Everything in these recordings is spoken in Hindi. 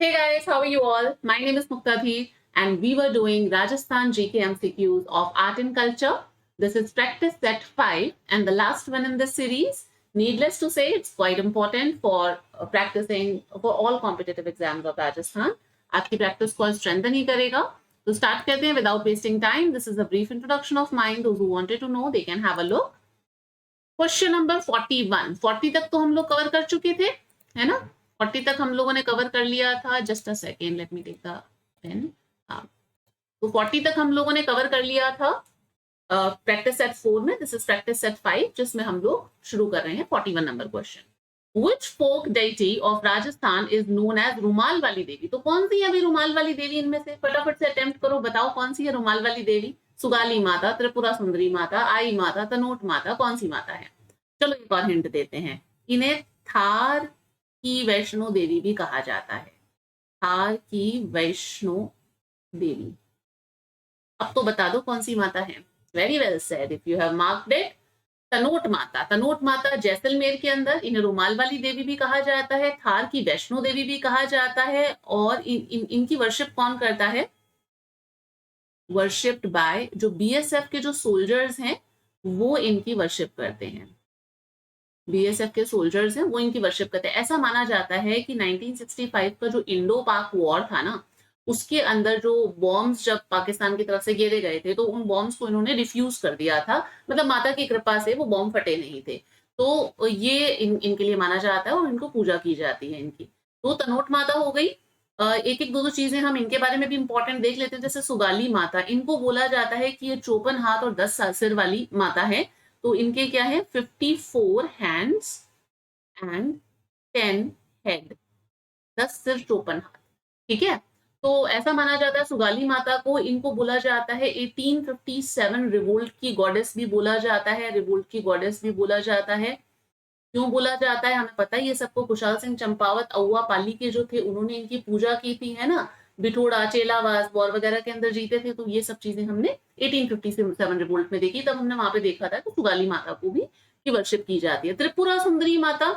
Hey guys, how are you all? My name is Muktadhi and we were doing Rajasthan GK MCQs of Art and Culture. This is practice set 5 and the last one in this series. Needless to say, it's quite important for practicing for all competitive exams of Rajasthan. आपकी प्रैक्टिस को strengthen ही करेगा. तो start करते हैं without wasting time. This is a brief introduction of mine. Those who wanted to know, they can have a look. Question number 41 40 तक तो हम लोग कवर कर चुके थे, है ना? 40 तक हम लोगों ने कवर कर लिया था. Just a second, let me take the pen. हाँ, तो 40 तक हम लोगों ने कवर कर लिया था प्रैक्टिस सेट 4 में. दिस इज प्रैक्टिस सेट 5 जिसमें हम लोग शुरू कर रहे हैं 41 number question. Which folk deity of Rajasthan is known as रुमाल वाली देवी? तो कौन सी है अभी रुमाल वाली देवी इनमें से? फटाफट से अटेम्प्ट करो, बताओ कौन सी है रुमाल वाली देवी. सुगाली माता, त्रिपुरा सुंदरी माता, आई माता, तनोट माता, कौन सी माता है? चलो एक और हिंट देते हैं. इन्हें थार की वैष्णो देवी भी कहा जाता है. थार की वैष्णो देवी. अब तो बता दो कौन सी माता है. Very well said, if you have marked it. Tanot माता. तनोट माता जैसलमेर के अंदर, इन्हें रुमाल वाली देवी भी कहा जाता है, थार की वैष्णो देवी भी कहा जाता है. और इनकी वर्शिप कौन करता है? वर्शिप्ड बाय जो बीएसएफ के जो सोल्जर्स हैं वो इनकी वर्शिप करते हैं. बीएसएफ के सोल्जर्स हैं वो इनकी वर्शिप करते हैं. ऐसा माना जाता है कि 1965 का जो इंडो पाक वॉर था ना, उसके अंदर जो बॉम्ब्स जब पाकिस्तान की तरफ से गिरे गए थे तो उन बॉम्ब्स को इन्होंने रिफ्यूज कर दिया था. मतलब माता की कृपा से वो बॉम्ब फटे नहीं थे. तो ये इनके लिए माना जाता है और इनको पूजा की जाती है इनकी. तो तनोट माता हो गई. एक एक दो दो चीजें हम इनके बारे में भी इंपॉर्टेंट देख लेते हैं. जैसे सुगाली माता, इनको बोला जाता है कि ये 54 हाथ और 10 सिर वाली माता है. तो इनके क्या है? 54 हैंड्स एंड 10 हेड. 10 सिर 54 हाथ. ठीक है. तो ऐसा माना जाता है सुगाली माता को. इनको बोला जाता है 1857 रिवोल्ट की गॉडेस भी बोला जाता है. रिवोल्ट की गॉडेस भी बोला जाता है. क्यों बोला जाता है हमें पता ही है सबको. कुशाल सिंह चंपावत अउवा पाली के जो थे उन्होंने इनकी पूजा की थी, है ना? बिठोड़ा, चेलावास, बौर वगैरह के अंदर जीते थे. तो ये सब चीजें हमने 1857 रिवोल्ट में देखी. तब हमने वहां पे देखा था कि सुगाली माता को भी की वर्शिप की जाती है. त्रिपुरा सुंदरी माता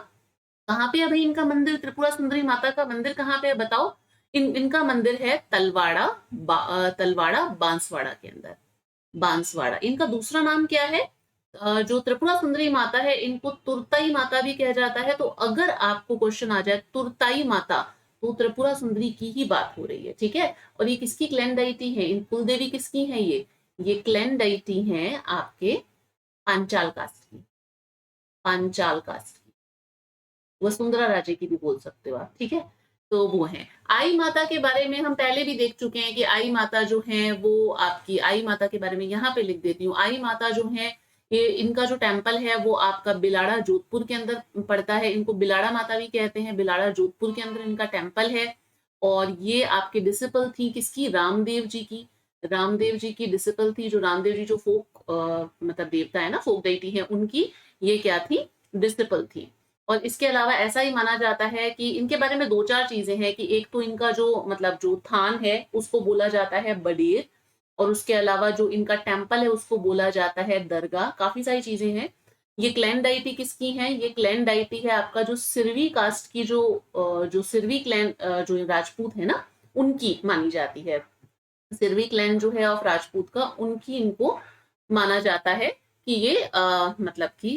कहाँ पे है भाई इनका मंदिर? त्रिपुरा सुंदरी माता का मंदिर कहाँ पे है बताओ? इनका मंदिर है तलवाड़ा, तलवाड़ा बांसवाड़ा के अंदर. बांसवाड़ा. इनका दूसरा नाम क्या है? जो त्रिपुरा सुंदरी माता है इनको तुरताई माता भी कहा जाता है. तो अगर आपको क्वेश्चन आ जाए तुरताई माता, तो त्रिपुरा सुंदरी की ही बात हो रही है. ठीक है. और ये किसकी क्लैन डाइटी है? इन कुल देवी किसकी है? ये क्लैन डाइटी है आपके पांचाल कास्ट की. पांचाल कास्ट की. वसुंधरा राजे की भी बोल सकते हो आप. ठीक है. तो वो है. आई माता के बारे में हम पहले भी देख चुके हैं कि आई माता जो है वो आपकी, आई माता के बारे में यहाँ पे लिख देती हूँ. आई माता जो है ये इनका जो टेम्पल है वो आपका बिलाड़ा जोधपुर के अंदर पड़ता है. इनको बिलाड़ा माता भी कहते हैं. बिलाड़ा जोधपुर के अंदर इनका टेम्पल है. और ये आपके डिसिपल थी किसकी? रामदेव जी की. रामदेव जी की डिसिपल थी. जो रामदेव जी जो फोक मतलब देवता है ना, फोक डेटी है उनकी ये क्या थी? डिसिपल थी. और इसके अलावा ऐसा ही माना जाता है कि इनके बारे में दो चार चीजें हैं कि एक तो इनका जो मतलब जो थान है उसको बोला जाता है बडेर. और उसके अलावा जो इनका टेम्पल है उसको बोला जाता है दरगाह. काफी सारी चीजें हैं. ये क्लैन डाइटी किसकी है? ये क्लैन डाइटी है आपका जो सिरवी कास्ट की जो सिरवी क्लैन जो राजपूत है ना उनकी मानी जाती है. सिरवी क्लैन जो है ऑफ राजपूत का, उनकी इनको माना जाता है कि ये मतलब कि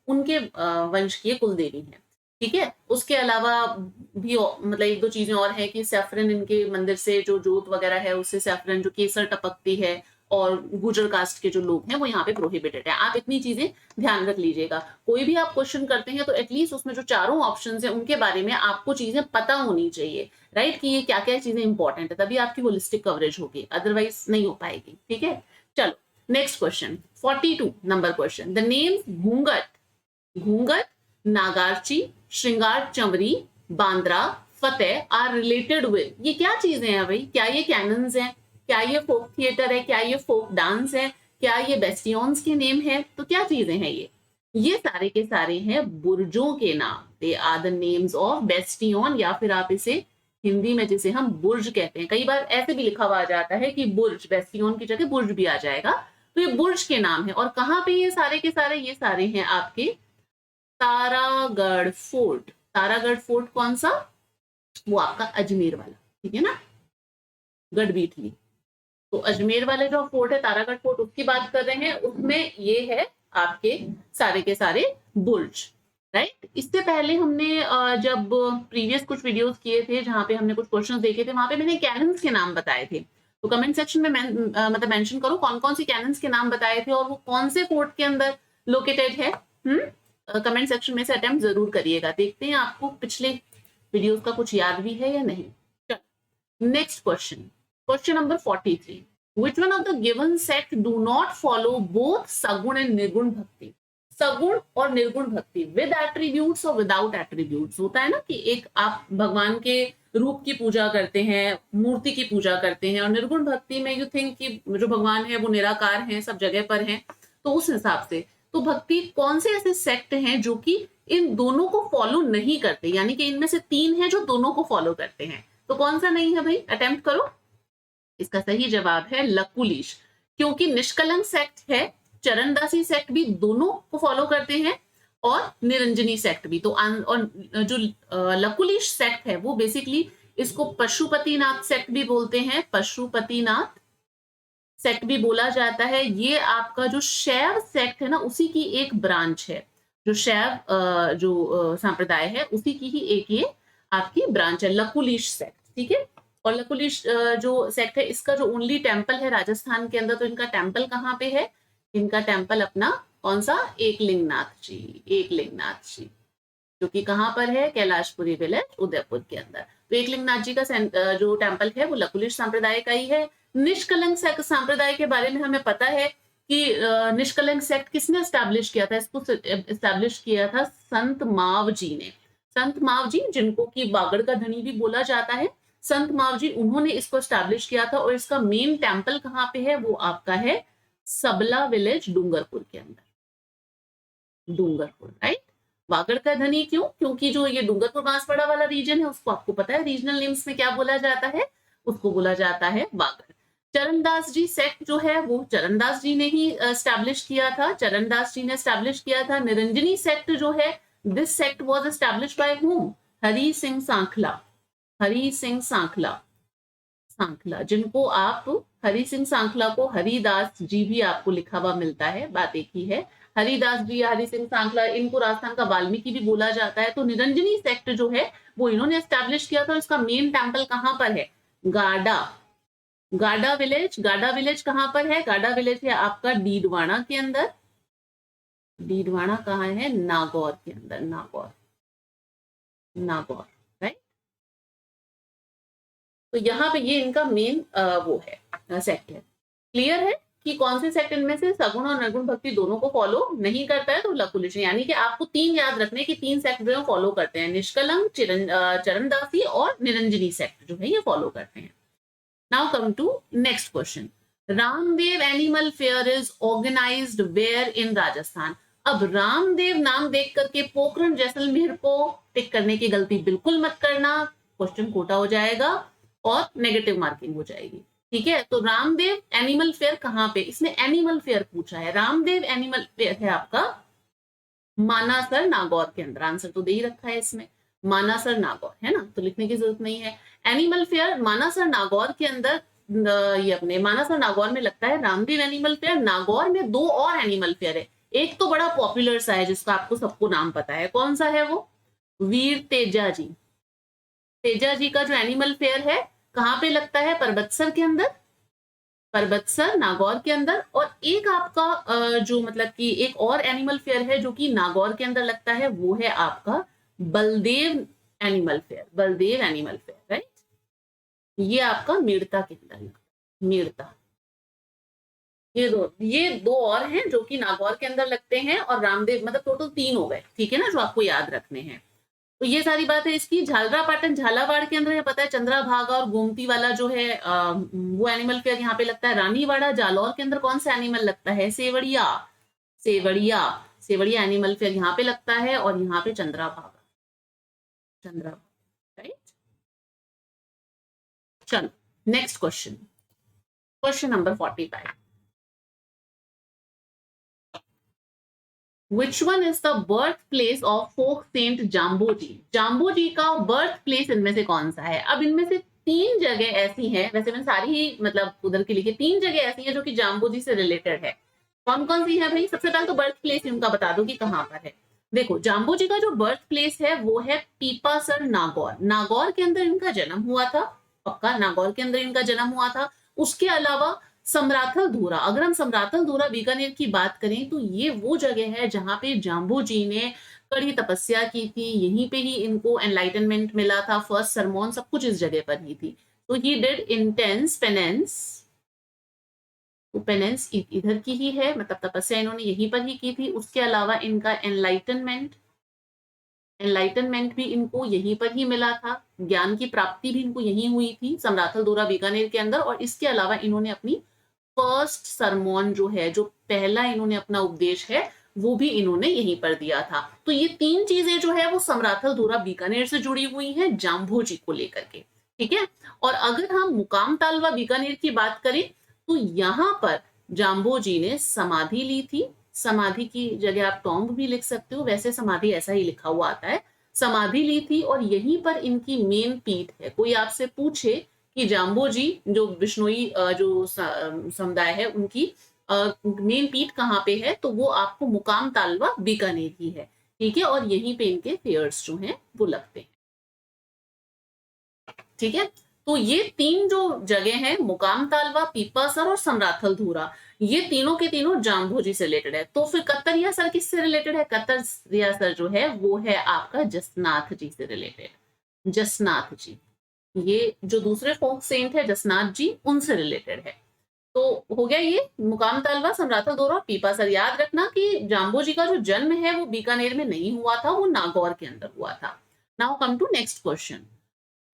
उनके वंश की कुल देवी है. ठीक है. उसके अलावा भी मतलब एक दो चीजें और हैं कि सैफरन इनके मंदिर से जो जोत वगैरह है उससे सैफरन जो केसर टपकती है. और गुजर कास्ट के जो लोग हैं वो यहाँ पे प्रोहिबिटेड है. आप इतनी चीजें ध्यान रख लीजिएगा. कोई भी आप क्वेश्चन करते हैं तो एटलीस्ट उसमें जो चारों ऑप्शन है उनके बारे में आपको चीजें पता होनी चाहिए. राइट, कि ये क्या क्या चीजें इंपॉर्टेंट है, तभी आपकी होलिस्टिक कवरेज होगी, अदरवाइज नहीं हो पाएगी. ठीक है. चलो next question 42 number question. The names घूंघट, घूंघट, नागार्ची, श्रृंगार चंवरी, बांद्रा, फतेह आर रिलेटेड विद. ये क्या चीजें हैं भाई? क्या ये कैनन्स हैं? क्या ये फोक थिएटर है? क्या ये फोक डांस है? क्या ये बेस्टियंस के नेम है? तो क्या चीजें हैं ये सारे के सारे हैं बुर्जों के नाम. They are the names of bastion, या फिर आप इसे हिंदी में जिसे हम बुर्ज कहते हैं. कई बार ऐसे भी लिखा हुआ आ जाता है कि बुर्ज, बेस्टियन की जगह बुर्ज भी आ जाएगा. तो ये बुर्ज के नाम है. और कहाँ पे ये सारे के सारे? ये सारे हैं आपके तारागढ़ फोर्ट. तारागढ़ फोर्ट कौन सा? वो आपका अजमेर वाला, ठीक है ना, गढ़बीठली। तो अजमेर वाले जो फोर्ट है तारागढ़ फोर्ट, उसकी बात कर रहे हैं, उसमें ये है आपके सारे के सारे बुर्ज, राइट। इससे पहले हमने जब प्रीवियस कुछ वीडियोस किए थे जहां पे हमने कुछ क्वेश्चंस देखे थे, वहां पे मैंने कैनन्स के नाम बताए थे। तो कमेंट सेक्शन में मतलब मेंशन करो कौन कौन सी कैनन्स के नाम बताए थे और वो कौन से फोर्ट के अंदर लोकेटेड है। कमेंट सेक्शन में से अटेम्प्ट जरूर करिएगा, देखते हैं आपको पिछले वीडियोस का कुछ याद भी है या नहीं। Next question, question number 43, which one of the given sect do not follow both सगुण and निर्गुण भक्ति। सगुण और निर्गुण भक्ति विद एट्रीब्यूट्स और विदाउट एट्रीब्यूट्स, होता है ना कि एक आप भगवान के रूप की पूजा करते हैं, मूर्ति की पूजा करते हैं, और निर्गुण भक्ति में यू थिंक कि जो भगवान है वो निराकार है, सब जगह पर है। तो उस हिसाब से तो भक्ति कौन से ऐसे सेक्ट हैं जो कि इन दोनों को फॉलो नहीं करते, यानी कि इनमें से 3 हैं जो दोनों को फॉलो करते हैं। तो कौन सा नहीं है भाई, अटेम्प्ट करो। इसका सही जवाब है लकुलिश, क्योंकि निष्कलंक सेक्ट है, चरणदासी सेक्ट भी दोनों को फॉलो करते हैं, और निरंजनी सेक्ट भी। तो और जो लकुलिश सेक्ट है वो बेसिकली इसको पशुपतिनाथ सेक्ट भी बोलते हैं, पशुपतिनाथ सेक्ट भी बोला जाता है। ये आपका जो शैव सेक्ट है ना, उसी की एक ब्रांच है। जो शैव जो संप्रदाय है उसी की ही एक ये आपकी ब्रांच है, लकुलिश सेक्ट, ठीक है। और लकुलिश जो सेक्ट है, इसका जो ओनली टेम्पल है राजस्थान के अंदर, तो इनका टेम्पल कहाँ पे है, इनका टेम्पल अपना कौन सा, एकलिंगनाथ जी, एकलिंगनाथ जी, जो कि कहाँ पर है, कैलाशपुरी विलेज उदयपुर के अंदर। तो एकलिंगनाथ जी का जो टेम्पल है वो लकुलिश संप्रदाय का ही है। निष्कलंक संप्रदाय के बारे में हमें पता है कि निष्कलंक सेक्ट किसने एस्टैब्लिश किया था, इसको एस्टैब्लिश किया था संत माव जी ने। संत माव जी, जिनको कि बागड़ का धनी भी बोला जाता है, संत माव जी उन्होंने इसको एस्टैब्लिश किया था। और इसका मेन टेम्पल कहाँ पे है, वो आपका है सबला विलेज डूंगरपुर के अंदर, डूंगरपुर, राइट। बागड़ का धनी क्यों, क्योंकि जो ये डूंगरपुर बांसवाड़ा वाला रीजन है उसको आपको पता है रीजनल नेम्स में क्या बोला जाता है, उसको बोला जाता है बागड़। चरणदास जी सेक्ट जो है वो चरणदास जी ने ही एस्टैब्लिश किया था, चरणदास जी ने एस्टैब्लिश किया था। निरंजनी सेक्ट जो है, this sect was establish bye whom, Hari Singh Sankhla, Hari Singh Sankhla, Sankhla, जिनको आप हरि सिंह सांखला को हरिदास जी भी आपको लिखा हुआ मिलता है, बात एक ही है। हरिदास जी या हरि सिंह सांखला, इनको राजस्थान का वाल्मीकि भी बोला जाता है। तो निरंजनी सेक्ट जो है वो इन्होंने एस्टैब्लिश किया था। इसका मेन टेम्पल कहाँ पर है, गाडा, गाडा विलेज। गाडा विलेज कहाँ पर है, गाडा विलेज है आपका डीडवाना के अंदर। डीडवाना कहाँ है, नागौर के अंदर, नागौर, नागौर, राइट। तो यहाँ पे ये इनका मेन वो है सेक्ट है। क्लियर है कि कौन से सेक्ट इनमें से सगुण और निर्गुण भक्ति दोनों को फॉलो नहीं करता है, तो लकुलिश, यानी कि आपको 3 याद रखने की 3 सेक्ट जो है फॉलो करते हैं, निष्कलंक, चरणदासी और निरंजनी सेक्ट जो है ये फॉलो करते हैं। Now come to next question, Ramdev animal fair is organised where in Rajasthan. अब रामदेव नाम देख करके पोखरण जैसलमेर को टिक करने की गलती बिल्कुल मत करना, क्वेश्चन कोटा हो जाएगा और नेगेटिव मार्किंग हो जाएगी, ठीक है। तो रामदेव एनिमल फेयर कहाँ पे, इसने एनिमल फेयर पूछा है, रामदेव एनिमल फेयर है आपका मानासर नागौर के अंदर, आंसर तो दे ही रखा है इसमें, मानासर नागौर, है ना, तो लिखने की जरूरत नहीं है। एनिमल फेयर मानासर नागौर के अंदर, ये अपने मानासर नागौर में लगता है रामदेव एनिमल फेयर। नागौर में 2 और एनिमल फेयर है, एक तो बड़ा पॉपुलर सा है जिसका आपको सबको नाम पता है, कौन सा है वो, वीर तेजा जी। तेजा जी का जो एनिमल फेयर है कहाँ पे लगता है, परबतसर के अंदर, परबतसर नागौर के अंदर। और एक आपका जो मतलब कि एक और एनिमल फेयर है जो कि नागौर के अंदर लगता है, वो है आपका Baldev animal fair, Baldev animal fair, right. ये आपका मेड़ता के अंदर लगता है, मेड़ता। ये दो और हैं जो कि नागौर के अंदर लगते हैं, और रामदेव, मतलब टोटल 3 हो गए, ठीक है ना, जो आपको याद रखने हैं। तो ये सारी बात है इसकी। झालरापाटन झालावाड़ के अंदर है, पता है चंद्राभागा और गोमती वाला जो है वो एनिमल फेयर यहाँ पे लगता है। रानीवाड़ा जालौर के अंदर कौन सा एनिमल लगता है, सेवड़िया, सेवड़िया, सेवड़िया एनिमल फेयर यहाँ पे लगता है, और यहाँ पे चंद्राभागा, चंद्राभागा, राइट। चलो next question, question number 45, which one is the birth place of folk saint Jambhoji? Jambhoji का बर्थ प्लेस इनमें से कौन सा है? अब इनमें से तीन जगह ऐसी हैं, वैसे मैंने सारी ही मतलब उधर की लिखी, तीन जगह ऐसी हैं जो कि जाम्बोजी से रिलेटेड है। कौन कौन सी है भाई? सबसे पहले तो बर्थ प्लेस उनका बता दो कि कहाँ पर है। देखो, जाम्बोजी का जो बर्थ प्लेस है वो है पीपासर नागौर। नागौर के अंदर इनका जन्म हुआ था, पक्का नागौर के अंदर इनका जन्म हुआ था। उसके अलावा समराथल धूरा, अगर हम समराथल धूरा बीकानेर की बात करें तो ये वो जगह है जहां पे जाम्बू जी ने कड़ी तपस्या की थी, यहीं पे ही इनको एनलाइटनमेंट मिला था, फर्स्ट सरमोन सब कुछ इस जगह पर ही थी। तो ही डिड इंटेंस पेनेंस, तो पेनेंस इधर की ही है, मतलब तपस्या इन्होंने यहीं पर ही की थी। उसके अलावा इनका एनलाइटनमेंट, एनलाइटनमेंट भी इनको यहीं पर ही मिला था, ज्ञान की प्राप्ति भी इनको यहीं हुई थी समराथल धूरा बीकानेर के अंदर। और इसके अलावा इन्होंने अपनी फर्स्ट सरमोन जो है, जो पहला इन्होंने अपना उपदेश है, वो भी इन्होंने यहीं पर दिया था। तो ये तीन चीजें जो है वो समराथल धूरा बीकानेर से जुड़ी हुई हैं जाम्भोजी को लेकर के, ठीक है। और अगर हम मुकाम तालवा बीकानेर की बात करें तो यहाँ पर जाम्बोजी ने समाधि ली थी। समाधि की जगह आप टॉम्ब भी लिख सकते हो, वैसे समाधि ऐसा ही लिखा हुआ आता है। समाधि ली थी और यहीं पर इनकी मेन पीठ है। कोई आपसे पूछे कि जाम्बोजी जो बिश्नोई जो समुदाय है उनकी मेन पीठ कहाँ पे है, तो वो आपको मुकाम तालवा बीकानेर ही है, ठीक है। और यहीं पे इनके फेयर्स जो हैं वो लगते हैं, ठीक है। तो ये तीन जो जगह हैं, मुकाम तालवा, पीपासर और समराथल धूरा, ये तीनों के तीनों जाम्भोजी से रिलेटेड है। तो फिर कतरियासर किससे रिलेटेड है? कतरियासर जो है वो है आपका जसनाथ जी से रिलेटेड। जसनाथ जी, ये जो दूसरे फोक सेंट है जसनाथ जी, उनसे रिलेटेड है। तो हो गया ये मुकाम तालवा, समराथल धूरा, पीपासर। याद रखना कि जाम्बोजी का जो जन्म है वो बीकानेर में नहीं हुआ था, वो नागौर के अंदर हुआ था। Now come to next question.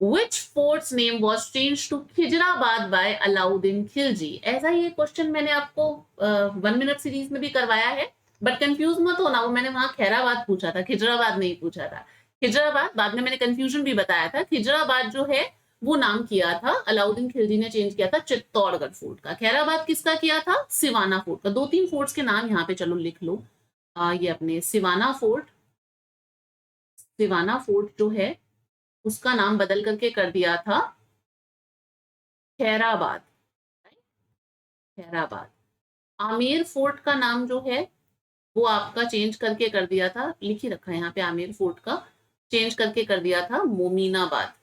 Which fort's name was changed to Khizrabad by Alauddin Khilji? ऐसा ही एक क्वेश्चन मैंने आपको 1 मिनट सीरीज में भी करवाया है, बट कंफ्यूज मत होना, वो मैंने वहां खैराबाद पूछा था, खिजराबाद नहीं पूछा था। खिजराबाद बाद में मैंने कंफ्यूजन भी बताया था। खिजराबाद जो है वो नाम किया था अलाउद्दीन खिलजी ने, चेंज किया था चित्तौड़गढ़ फोर्ट का। खैराबाद किसका किया था? सिवाना फोर्ट का। दो तीन फोर्ट्स के नाम यहाँ पे चलो लिख लो। ये अपने सिवाना फोर्ट, सिवाना फोर्ट जो है उसका नाम बदल करके कर दिया था खैराबाद, खैराबाद। आमेर फोर्ट का नाम जो है वो आपका चेंज करके कर दिया था, लिख ही रखा है यहाँ पे, आमेर फोर्ट का चेंज करके कर दिया था मोमीनाबाद।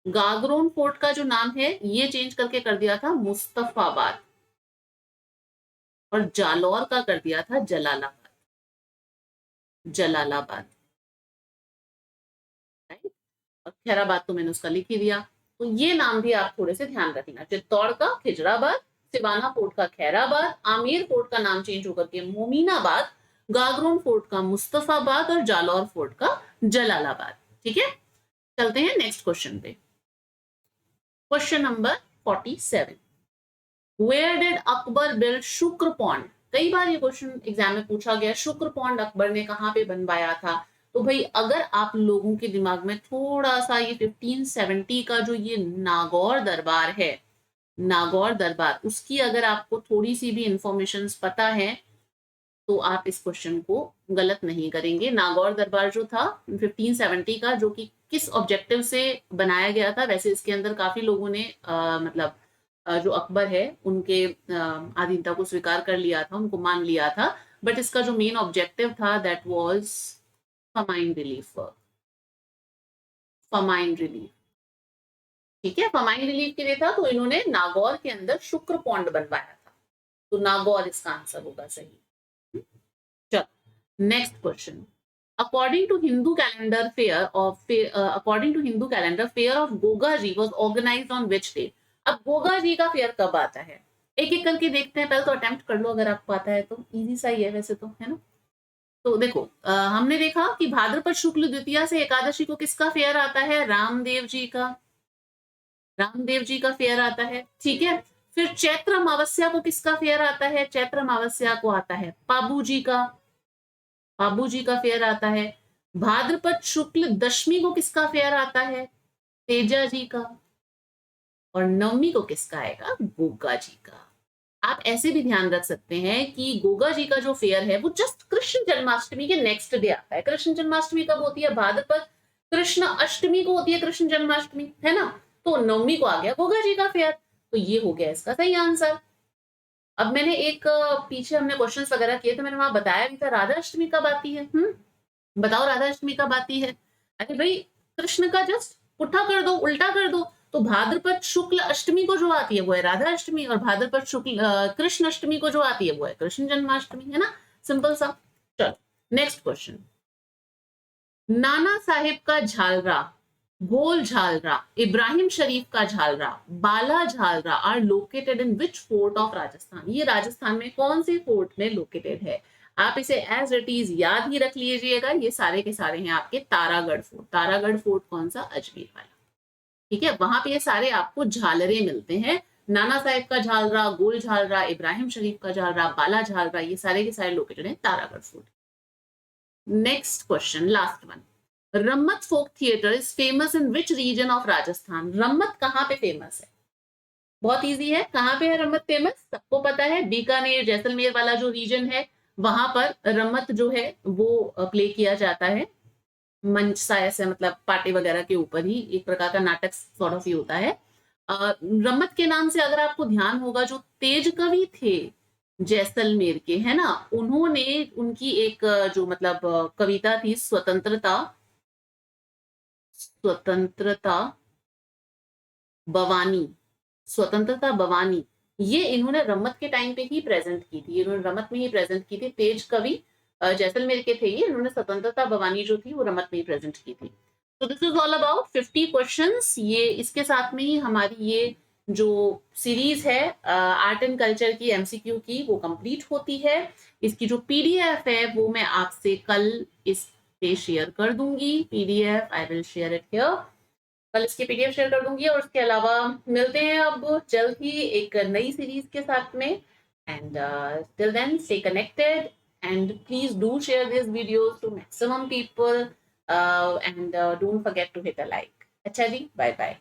गागरोन फोर्ट का जो नाम है ये चेंज करके कर दिया था मुस्तफाबाद। और जालौर का कर दिया था जलालाबाद, जलालाबाद, राइट। और खैराबाद तो मैंने उसका लिख ही दिया। तो ये नाम भी आप थोड़े से ध्यान रखना, चित्तौड़ का खिजराबाद, सिवाना फोर्ट का खैराबाद, आमेर फोर्ट का नाम चेंज होकर के मोमीनाबाद, गागरोन फोर्ट का मुस्तफाबाद और जालौर फोर्ट का जलालाबाद, ठीक है। चलते हैं नेक्स्ट क्वेश्चन पे। Question number 47, where did Akbar build Shukr pond? कई बार ये क्वेश्चन एग्जाम में पूछा गया, शुक्र पॉन्ड अकबर ने कहाँ पे बनवाया था? तो भाई अगर आप लोगों के दिमाग में थोड़ा सा ये 1570 का जो ये नागौर दरबार है, नागौर दरबार, उसकी अगर आपको थोड़ी सी भी इंफॉर्मेशन पता है तो आप इस क्वेश्चन को गलत नहीं करेंगे। नागौर दरबार जो था 1570 का, जो कि किस ऑब्जेक्टिव से बनाया गया था? वैसे इसके अंदर काफी लोगों ने मतलब जो अकबर है उनके आधीनता को स्वीकार कर लिया था, उनको मान लिया था, बट इसका जो मेन ऑब्जेक्टिव था that was famine relief, famine relief, ठीक है। फमाइन रिलीफ के लिए था, तो इन्होंने नागौर के अंदर शुक्र पॉन्ड बनवाया था। तो नागौर इसका आंसर होगा सही। चलो next question. According to Hindu calendar fair of Goga ji was organized on which day? अब गोगा जी का फेयर कब आता है? एक एक करके देखते हैं, पहले तो अटेम्प्ट कर लो अगर आपको आता है तो, इजी सा ही है वैसे तो, है ना। तो देखो हमने देखा कि भाद्रपद शुक्ल द्वितीया से एकादशी को किसका फेयर आता है? रामदेव जी का, रामदेव जी का फेयर आता है, ठीक है। फिर चैत्र अमावस्या को किसका फेयर आता है? चैत्र अमावस्या को आता है पाबू जी का, पाबू जी का फेयर आता है। भाद्रपद शुक्ल दशमी को किसका फेयर आता है? तेजा जी का। और नवमी को किसका आएगा? गोगा जी का। आप ऐसे भी ध्यान रख सकते हैं कि गोगा जी का जो फेयर है वो जस्ट कृष्ण जन्माष्टमी के नेक्स्ट डे आता है। कृष्ण जन्माष्टमी कब होती है? भाद्रपद कृष्ण अष्टमी को होती है कृष्ण जन्माष्टमी, है ना? तो नवमी को आ गया गोगा जी का फेयर, तो ये हो गया इसका सही आंसर। अब मैंने एक पीछे हमने क्वेश्चंस वगैरह किए तो मैंने वहां बताया भी था राधा अष्टमी कब आती है। बताओ राधा अष्टमी कब आती है? अरे भाई कृष्ण का जस्ट पुट्ठा कर दो, उल्टा कर दो, तो भाद्रपद शुक्ल अष्टमी को जो आती है वो है राधा अष्टमी, और भाद्रपद शुक्ल कृष्ण अष्टमी को जो आती है वो है कृष्ण जन्माष्टमी, है ना? सिंपल सा। चलो नेक्स्ट क्वेश्चन। नाना साहिब का झालरा, गोल झालरा, इब्राहिम शरीफ का झालरा, Bala Jhalra are located in which fort of Rajasthan? ये राजस्थान में कौन से फोर्ट में लोकेटेड है? आप इसे एज इट इज याद ही रख लीजिएगा, ये सारे के सारे हैं आपके तारागढ़ फोर्ट। तारागढ़ फोर्ट कौन सा? अजमेर वाला, ठीक है? वहां पे ये सारे आपको झालरे मिलते हैं। नाना साहिब का झालरा, गोल झालरा, इब्राहिम शरीफ का झालरा, बाला झालरा, ये सारे के सारे लोकेटेड है Taragarh fort. Next question, last one. Rammat folk theatre is famous in which region of Rajasthan? Rammat कहाँ पे फेमस है? बहुत इजी है, कहाँ पे है रम्मत फेमस? सबको पता है, बीकानेर जैसलमेर वाला जो रीजन है वहां पर रम्मत जो है वो प्ले किया जाता है। मंच सा ऐसे, मतलब पाटे वगैरह के ऊपर ही एक प्रकार का नाटक सॉर्ट ऑफ ही होता है। रम्मत के नाम से अगर आपको ध्यान होगा, जो तेज कवि थे जैसलमेर के, है ना, उन्होंने उनकी एक जो मतलब कविता थी स्वतंत्रता, स्वतंत्रता बवानी, स्वतंत्रता बवानी, ये इन्होंने रम्मत के टाइम पे ही प्रेजेंट की थी, इन्होंने रम्मत में ही प्रेजेंट की थी। तेज कवि जैसलमेर के थे ये, इन्होंने स्वतंत्रता बवानी जो थी वो रम्मत में ही प्रेजेंट की थी। तो this is all about 50 questions. ये इसके साथ में ही हमारी ये जो सीरीज है आर्ट एंड कल्चर की एमसीक्यू की वो कंप्लीट होती है। इसकी जो पीडीएफ है वो मैं आपसे कल इस पे शेयर कर दूंगी। PDF I will share it here, कल इसकी पीडीएफ शेयर कर दूंगी। और उसके अलावा मिलते हैं अब जल्द ही एक नई सीरीज के साथ में। And till then stay connected and please do share this videos to maximum people and don't forget to hit a like. अच्छा जी, बाय बाय।